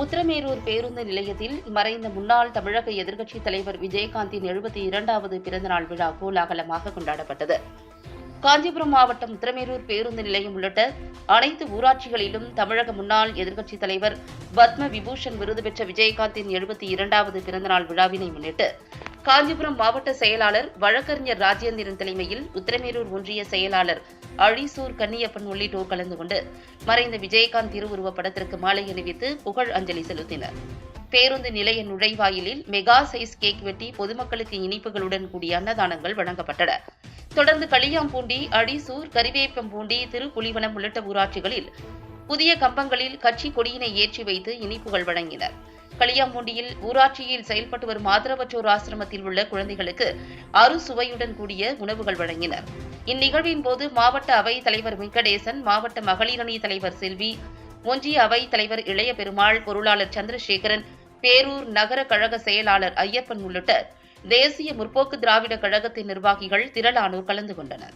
உத்திரமேரூர் பேருந்து நிலையத்தில் மறைந்த முன்னாள் தமிழக எதிர்க்கட்சித் தலைவர் விஜயகாந்தின் 72வது பிறந்தநாள் விழா கோலாகலமாக கொண்டாடப்பட்டது. காஞ்சிபுரம் மாவட்டம் உத்திரமேரூர் பேருந்து நிலையம் உள்ளிட்ட அனைத்து ஊராட்சிகளிலும் தமிழக முன்னாள் எதிர்க்கட்சித் தலைவர் பத்ம விபூஷன் விருது பெற்ற விஜயகாந்தின் 72வது பிறந்தநாள் விழாவினை முன்னிட்டு காஞ்சிபுரம் மாவட்ட செயலாளர் வழக்கறிஞர் ராஜேந்திரன் தலைமையில் உத்திரமேரூர் ஒன்றிய செயலாளர் அழிசூர் கன்னியப்பன் உள்ளிட்டோர் கலந்து கொண்டு மறைந்த விஜயகாந்த் திருவுருவப் படத்திற்கு மாலை அணிவித்து புகழ் அஞ்சலி செலுத்தினர். பேருந்து நிலைய நுழைவாயிலில் மெகா சைஸ் கேக் வெட்டி பொதுமக்களுக்கு இனிப்புகளுடன் கூடிய அன்னதானங்கள் வழங்கப்பட்டன. தொடர்ந்து களியாம்பூண்டி, அழிசூர், கரிவேப்பம்பூண்டி, திருப்புலிவனம் உள்ளிட்ட ஊராட்சிகளில் புதிய கம்பங்களில் கட்சி கொடியினை ஏற்றி வைத்து இனிப்புகள் வழங்கினர். களியாம்பூண்டியில் ஊராட்சியில் செயல்பட்டு வரும் ஆதரவற்றோர் ஆசிரமத்தில் உள்ள குழந்தைகளுக்கு அறுசுவையுடன் கூடிய உணவுகள் வழங்கினர். இந்நிகழ்வின் போது மாவட்ட அவைத் தலைவர் வெங்கடேசன், மாவட்ட மகளிரணி தலைவர் செல்வி, ஒன்றிய அவைத் தலைவர் இளைய பெருமாள், பொருளாளர் சந்திரசேகரன், பேரூர் நகர கழக செயலாளர் ஐயப்பன் உள்ளிட்ட தேசிய முற்போக்கு திராவிட கழகத்தின் நிர்வாகிகள் திரளானோர் கலந்து கொண்டனர்.